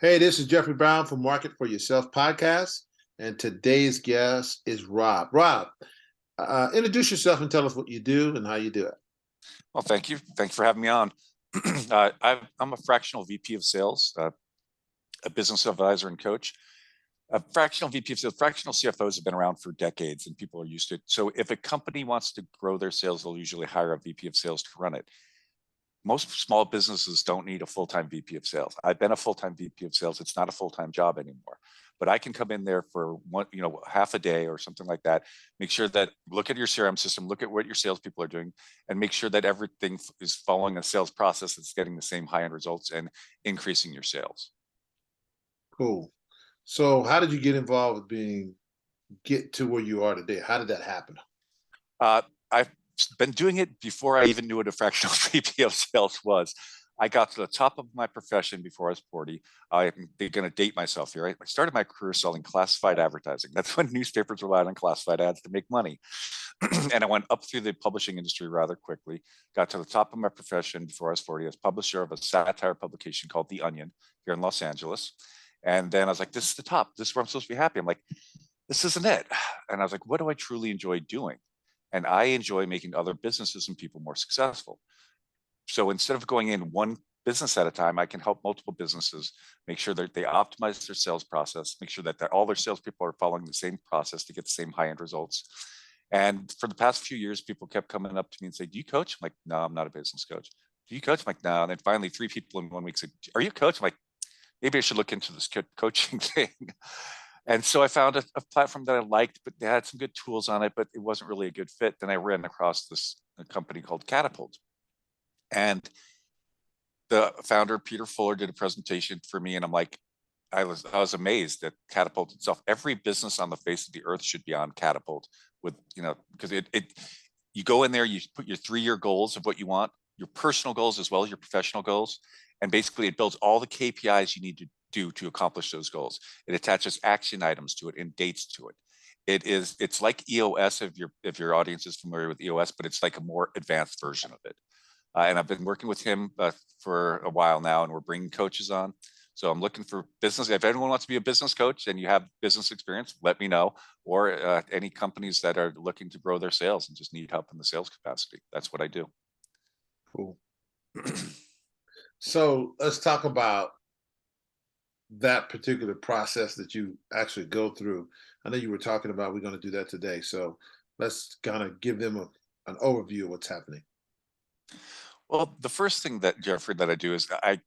Hey, this is Jeffrey Brown from Market for Yourself podcast, and today's guest is Rob. Rob, introduce yourself and tell us what you do and how you do it. Well, thank you. Thank you for having me on. I'm a fractional VP of sales, a business advisor and coach. A fractional VP of sales, fractional CFOs have been around for decades and people are used to it. So if a company wants to grow their sales, they'll usually hire a VP of sales to run it. Most small businesses don't need a full-time VP of sales. I've been a full-time VP of sales. It's not a full-time job anymore, but I can come in there for one, half a day or something like that. Make sure that look at your CRM system, look at what your salespeople are doing, and make sure that everything is following a sales process that's getting the same high-end results and increasing your sales. Cool. So, how did you get involved with get to where you are today? How did that happen? I've been doing it before I even knew what a fractional VP of sales was. I got to the top of my profession before I was 40. I'm going to date myself here. I started my career selling classified advertising. That's when newspapers relied on classified ads to make money. And I went up through the publishing industry rather quickly, got to the top of my profession before I was 40 as publisher of a satire publication called The Onion here in Los Angeles. And then I was like, this is the top. This is where I'm supposed to be happy. I'm like, this isn't it. And I was like, what do I truly enjoy doing? And I enjoy making other businesses and people more successful. So instead of going in one business at a time, I can help multiple businesses make sure that they optimize their sales process, make sure that all their salespeople are following the same process to get the same high-end results. And for the past few years, people kept coming up to me and say, "Do you coach?" I'm like, "No, I'm not a business coach." "Do you coach?" I'm like, "No." And then finally, 3 people in 1 week said, "Are you a coach?" I'm like, maybe I should look into this coaching thing. And so I found a platform that I liked, but they had some good tools on it, but it wasn't really a good fit. Then I ran across a company called Catapult. And the founder, Peter Fuller, did a presentation for me. And I'm like, I was amazed that Catapult itself, every business on the face of the earth should be on Catapult with, because you go in there, you put your 3-year goals of what you want, your personal goals as well as your professional goals. And basically it builds all the KPIs you need to do to accomplish those goals. It attaches action items to it and dates to it. It's like EOS if your audience is familiar with EOS, but it's like a more advanced version of it. And I've been working with him for a while now, and we're bringing coaches on. So I'm looking for business. If anyone wants to be a business coach and you have business experience, let me know. Or any companies that are looking to grow their sales and just need help in the sales capacity. That's what I do. Cool. So let's talk about that particular process that you actually go through. I know you were talking about we're going to do that today. So let's kind of give them an overview of what's happening. Well, the first thing that Jeffrey that I do is I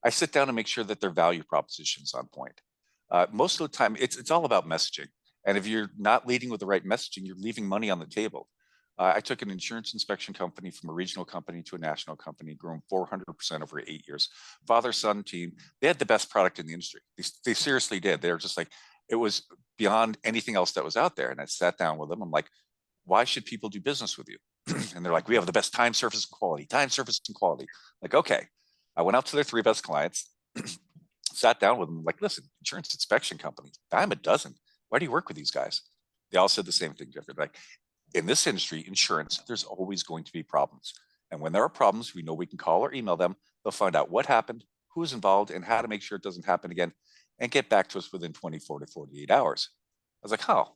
sit down and make sure that their value proposition's on point. Most of the time, it's all about messaging. And if you're not leading with the right messaging, you're leaving money on the table. I took an insurance inspection company from a regional company to a national company, grown 400% over 8 years. Father-son team, they had the best product in the industry. They seriously did. They were just like, it was beyond anything else that was out there. And I sat down with them. I'm like, why should people do business with you? And they're like, we have the best time, service, and quality. Time, service, and quality. Like, okay. I went out to their 3 best clients, sat down with them, like, listen, insurance inspection companies, dime a dozen. Why do you work with these guys? They all said the same thing, Jeffrey. Like, in this industry, insurance, there's always going to be problems. And when there are problems, we know we can call or email them. They'll find out what happened, who's involved, and how to make sure it doesn't happen again, and get back to us within 24 to 48 hours. I was like, oh,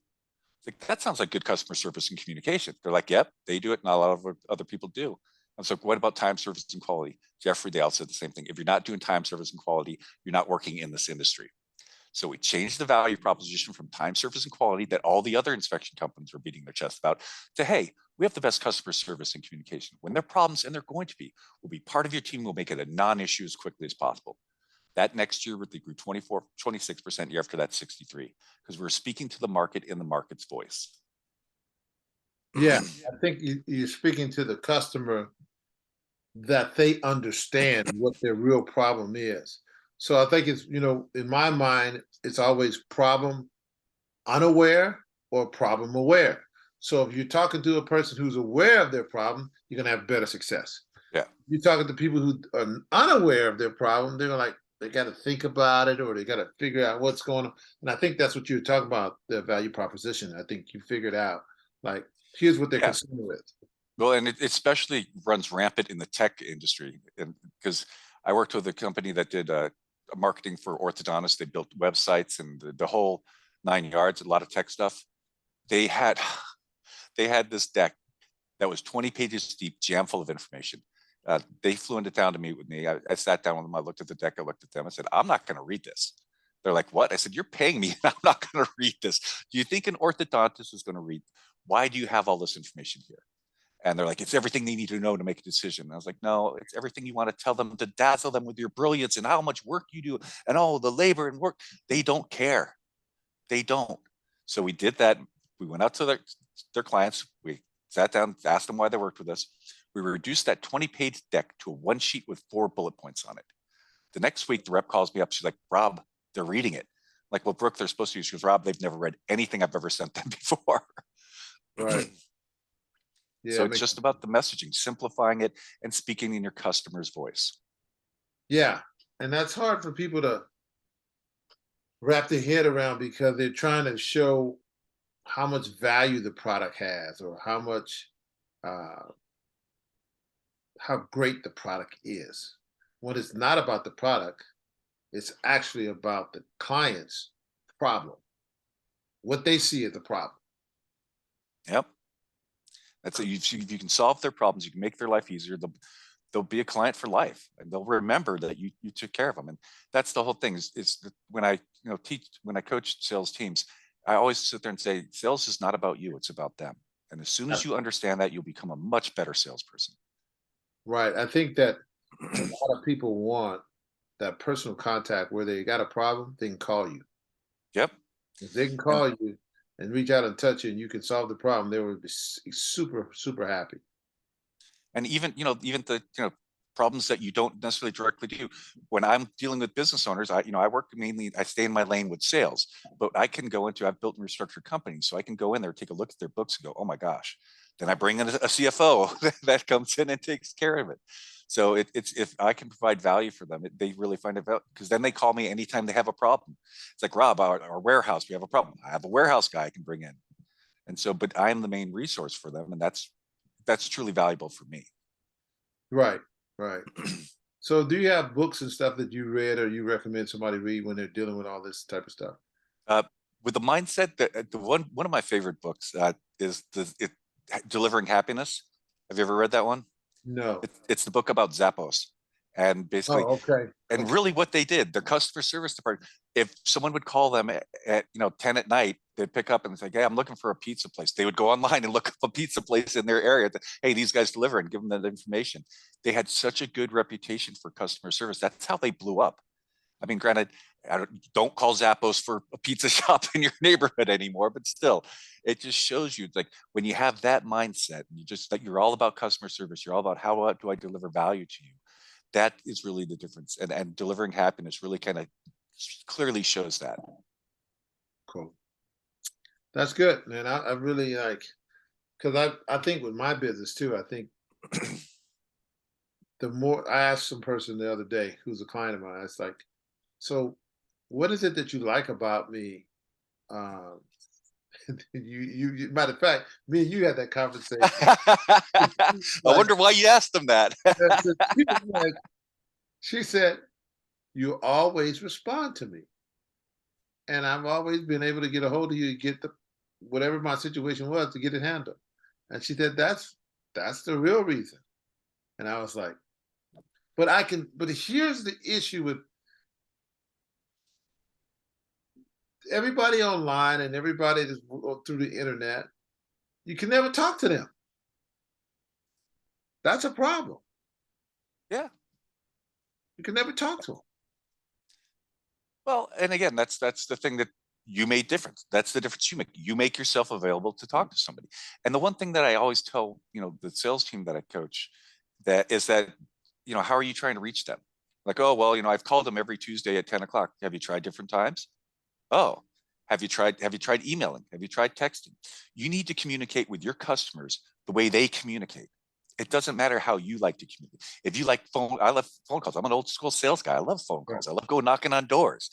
like, that sounds like good customer service and communication. They're like, yep, they do it. Not a lot of other people do. I was like, what about time, service, and quality? Jeffrey Dale said the same thing. If you're not doing time, service, and quality, you're not working in this industry. So we changed the value proposition from time, service, and quality that all the other inspection companies were beating their chest about to, hey, we have the best customer service and communication. When there are problems, and they're going to be, we'll be part of your team. We'll make it a non-issue as quickly as possible. That next year, they grew 26%. Year after that, 63, because we're speaking to the market in the market's voice. Yeah, I think you're speaking to the customer that they understand what their real problem is. So I think it's, in my mind, it's always problem unaware or problem aware. So if you're talking to a person who's aware of their problem, you're going to have better success. Yeah. You're talking to people who are unaware of their problem, they're like, they got to think about it or they got to figure out what's going on. And I think that's what you were talking about, the value proposition. I think you figured out, like, here's what they're concerned with. Well, and it especially runs rampant in the tech industry, and because I worked with a company that did marketing for orthodontists. They built websites and the whole 9 yards, a lot of tech stuff. They had this deck that was 20 pages deep, jam full of information. They flew into town to meet with me. I sat down with them. I looked at the deck. I looked at them. I said, I'm not going to read this. They're like, what? I said, you're paying me. And I'm not going to read this. Do you think an orthodontist is going to read? Why do you have all this information here? And they're like, it's everything they need to know to make a decision. And I was like, no, it's everything you want to tell them to dazzle them with your brilliance and how much work you do and all the labor and work. They don't care. They don't. So we did that. We went out to their clients. We sat down, asked them why they worked with us. We reduced that 20-page deck to a 1 sheet with 4 bullet points on it. The next week, the rep calls me up. She's like, Rob, they're reading it. I'm like, well, Brooke, they're supposed to. She goes, Rob, they've never read anything I've ever sent them before. Right. Yeah. So it's just about the messaging, simplifying it and speaking in your customer's voice. Yeah. And that's hard for people to wrap their head around because they're trying to show how much value the product has or how much how great the product is. When it's not about the product, it's actually about the client's problem. What they see as the problem. Yep. That's it. If you can solve their problems, you can make their life easier. They'll be a client for life, and they'll remember that you took care of them. And that's the whole thing. Is when I when I coach sales teams, I always sit there and say, sales is not about you; it's about them. And as soon as you understand that, you'll become a much better salesperson. Right. I think that a lot of people want that personal contact where they got a problem, they can call you. Yep. If they can And call you and reach out and touch you and you can solve the problem, they would be super, super happy. and even even the problems that you don't necessarily directly do. When I'm dealing with business owners, I work mainly, I stay in my lane with sales, but I can go into, I've built and restructured companies, so I can go in there, take a look at their books and go, oh my gosh. Then I bring in a CFO that comes in and takes care of it. So it's, if I can provide value for them, they really find it valuable, because then they call me anytime they have a problem. It's like, Rob, our warehouse, we have a problem. I have a warehouse guy I can bring in. And so, but I am the main resource for them, and that's truly valuable for me. Right. Right. So do you have books and stuff that you read or you recommend somebody read when they're dealing with all this type of stuff? Uh, with the mindset that the one of my favorite books is Delivering Happiness. Have you ever read that one? No. It's the book about Zappos, and basically, Oh, okay. and really what they did, their customer service department, if someone would call them at 10 at night, they'd pick up and say, hey, I'm looking for a pizza place. They would go online and look up a pizza place in their area. Hey, these guys deliver, and give them that information. They had such a good reputation for customer service. That's how they blew up. I mean, granted, don't call Zappos for a pizza shop in your neighborhood anymore, but still, it just shows you, like, when you have that mindset, and you just, that you're all about customer service, you're all about how do I deliver value to you. That is really the difference. And Delivering Happiness really kind of clearly shows that. Cool. That's good, man. I really like, because I think with my business too, I think the more I asked some person the other day who's a client of mine, it's like, so what is it that you like about me? Um, matter of fact, me and you had that conversation. I Like, wonder why you asked them that. she was like, she said, you always respond to me. And I've always been able to get a hold of you to get the whatever my situation was to get it handled. And she said, that's the real reason. And I was like, but here's the issue with everybody online and everybody that's through the internet. You can never talk to them. That's a problem. Yeah. You can never talk to them. Well, and again, that's the thing that you made difference. That's the difference you make. You make yourself available to talk to somebody. And the one thing that I always tell, the sales team that I coach, that is that, how are you trying to reach them? Like, oh, well, I've called them every Tuesday at 10 o'clock. Have you tried different times? Oh, have you tried emailing? Have you tried texting? You need to communicate with your customers the way they communicate. It doesn't matter how you like to communicate. If you like phone, I love phone calls. I'm an old school sales guy. I love phone calls. I love going knocking on doors.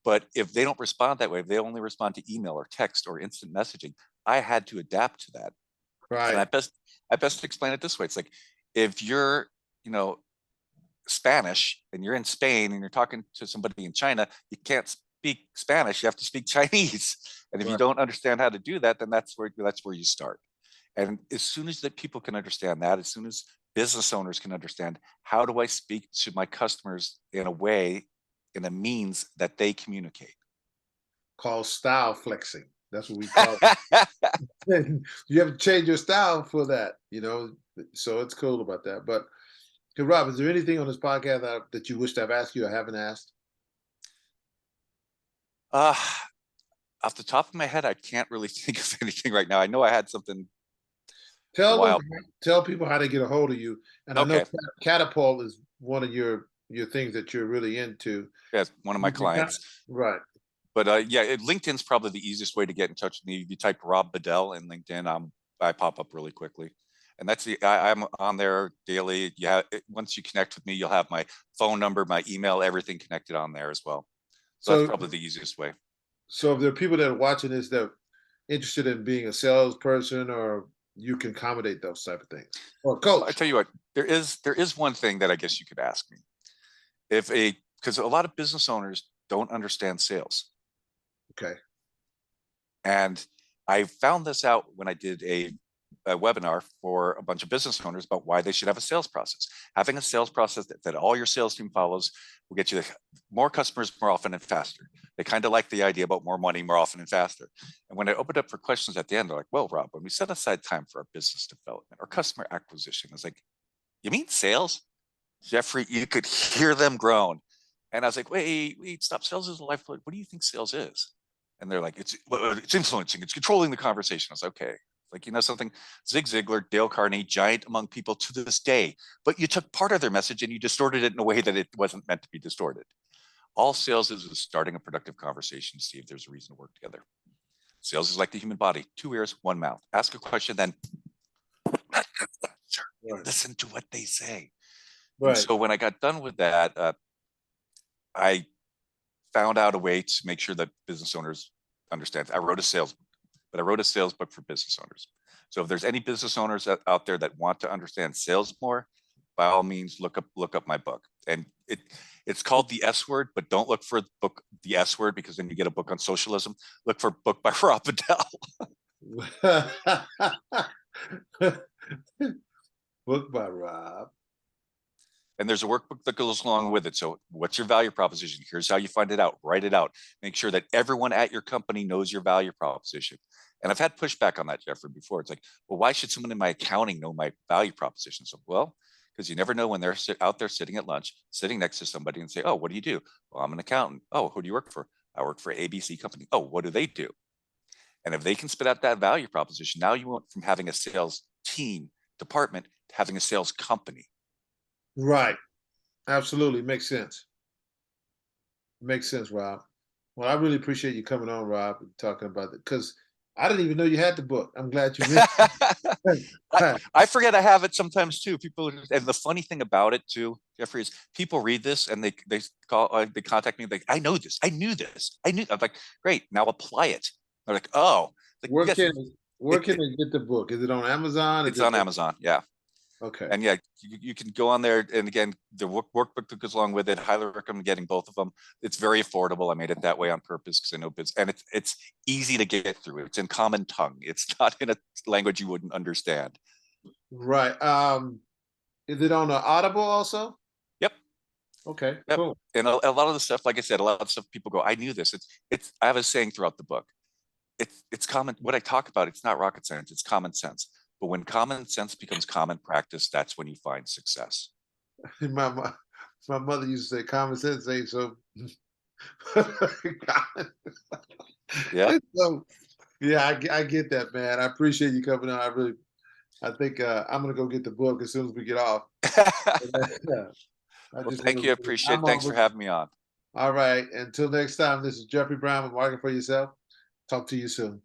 But if they don't respond that way, if they only respond to email or text or instant messaging, I had to adapt to that. Right. And I best explain it this way. It's like, if you're, Spanish and you're in Spain and you're talking to somebody in China, you can't speak Spanish, you have to speak Chinese. And if you Right. don't understand how to do that, then that's where you start. And as soon as that people can understand that, as soon as business owners can understand, how do I speak to my customers in a way, in a means that they communicate? Called style flexing. That's what we call it. You have to change your style for that, so it's cool about that. But hey, Rob, is there anything on this podcast that you wished I've asked you I haven't asked? uh, Off the top of my head, I can't really think of anything right now. I know I had something a Tell them, while. tell people how to get a hold of you. And I know Okay. Catapult is one of your things that you're really into. Yeah, one of my clients. Right. But yeah, LinkedIn's probably the easiest way to get in touch with me. If you type Rob Bedelle in LinkedIn, I pop up really quickly. And that's I'm on there daily. Once you connect with me, you'll have my phone number, my email, everything connected on there as well. So that's So, probably the easiest way. so if there are people that are watching this that are interested in being a salesperson, or you can accommodate those type of things, or I coach. tell you what, there is one thing that I guess you could ask me. Because a lot of business owners don't understand sales. Okay. And I found this out when I did a webinar for a bunch of business owners about why they should have a sales process. Having a sales process that all your sales team follows will get you more customers more often and faster. They kind of like the idea about more money more often and faster. And when I opened up for questions at the end, they're like, well, Rob, when we set aside time for our business development or customer acquisition, I was like, you mean sales? Jeffrey, you could hear them groan. And I was like, wait, stop. Sales is a lifeblood. What do you think sales is? And they're like, it's influencing, it's controlling the conversation. I was okay. Like, something, Zig Ziglar, Dale Carnegie, giant among people to this day, but you took part of their message and you distorted it in a way that it wasn't meant to be distorted. All sales is starting a productive conversation to see if there's a reason to work together. Sales is like the human body, 2 ears, 1 mouth. Ask a question, then Right. listen to what they say. And Right. so when I got done with that, I found out a way to make sure that business owners understand. I wrote a sales book, but I wrote a sales book for business owners. So if there's any business owners out there that want to understand sales more, by all means, look up my book. And it's called The S Word, but don't look for book The S Word, because then you get a book on socialism. Look for book by Rob Bedelle. Book by Rob. And there's a workbook that goes along with it. So what's your value proposition? Here's how you find it out. Write it out. Make sure that everyone at your company knows your value proposition. And I've had pushback on that, Jeffrey, before. It's like, well, why should someone in my accounting know my value proposition? So, well, because you never know when they're out there sitting at lunch, sitting next to somebody and say, oh, what do you do? Well, I'm an accountant. Oh, who do you work for? I work for ABC company. Oh, what do they do? And if they can spit out that value proposition, now you went from having a sales team department to having a sales company. Right. Absolutely. Makes sense. Makes sense, Rob. Well, I really appreciate you coming on, Rob, and talking about it, because I didn't even know you had the book. I'm glad you mentioned it. I forget I have it sometimes too. People, and the funny thing about it too, Jeffrey, is people read this and they contact me like, I know this, I knew this, I knew. I'm like, great, now apply it. They're like, oh, like, Where yes, can where can they get the book? Is it on Amazon? it's on Amazon, yeah. Okay. And yeah, you can go on there. And again, the workbook that goes along with it, highly recommend getting both of them. It's very affordable. I made it that way on purpose because I know and it's easy to get through. It's in common tongue. It's not in a language you wouldn't understand. Right. Is it on Audible also? Yep. Okay, Yep. cool. And a lot of the stuff, like I said, a lot of stuff people go, I knew this. I have a saying throughout the book. It's common. What I talk about, it's not rocket science. It's common sense. But when common sense becomes common practice, that's when you find success. My my mother used to say common sense ain't so. Yeah. So, yeah, I get that, man. I appreciate you coming on. I think I'm gonna go get the book as soon as we get off. Yeah, I Well, just thank you. I appreciate it. Thanks for having me on. All right. Until next time, this is Jeffrey Brown with Market for Yourself. Talk to you soon.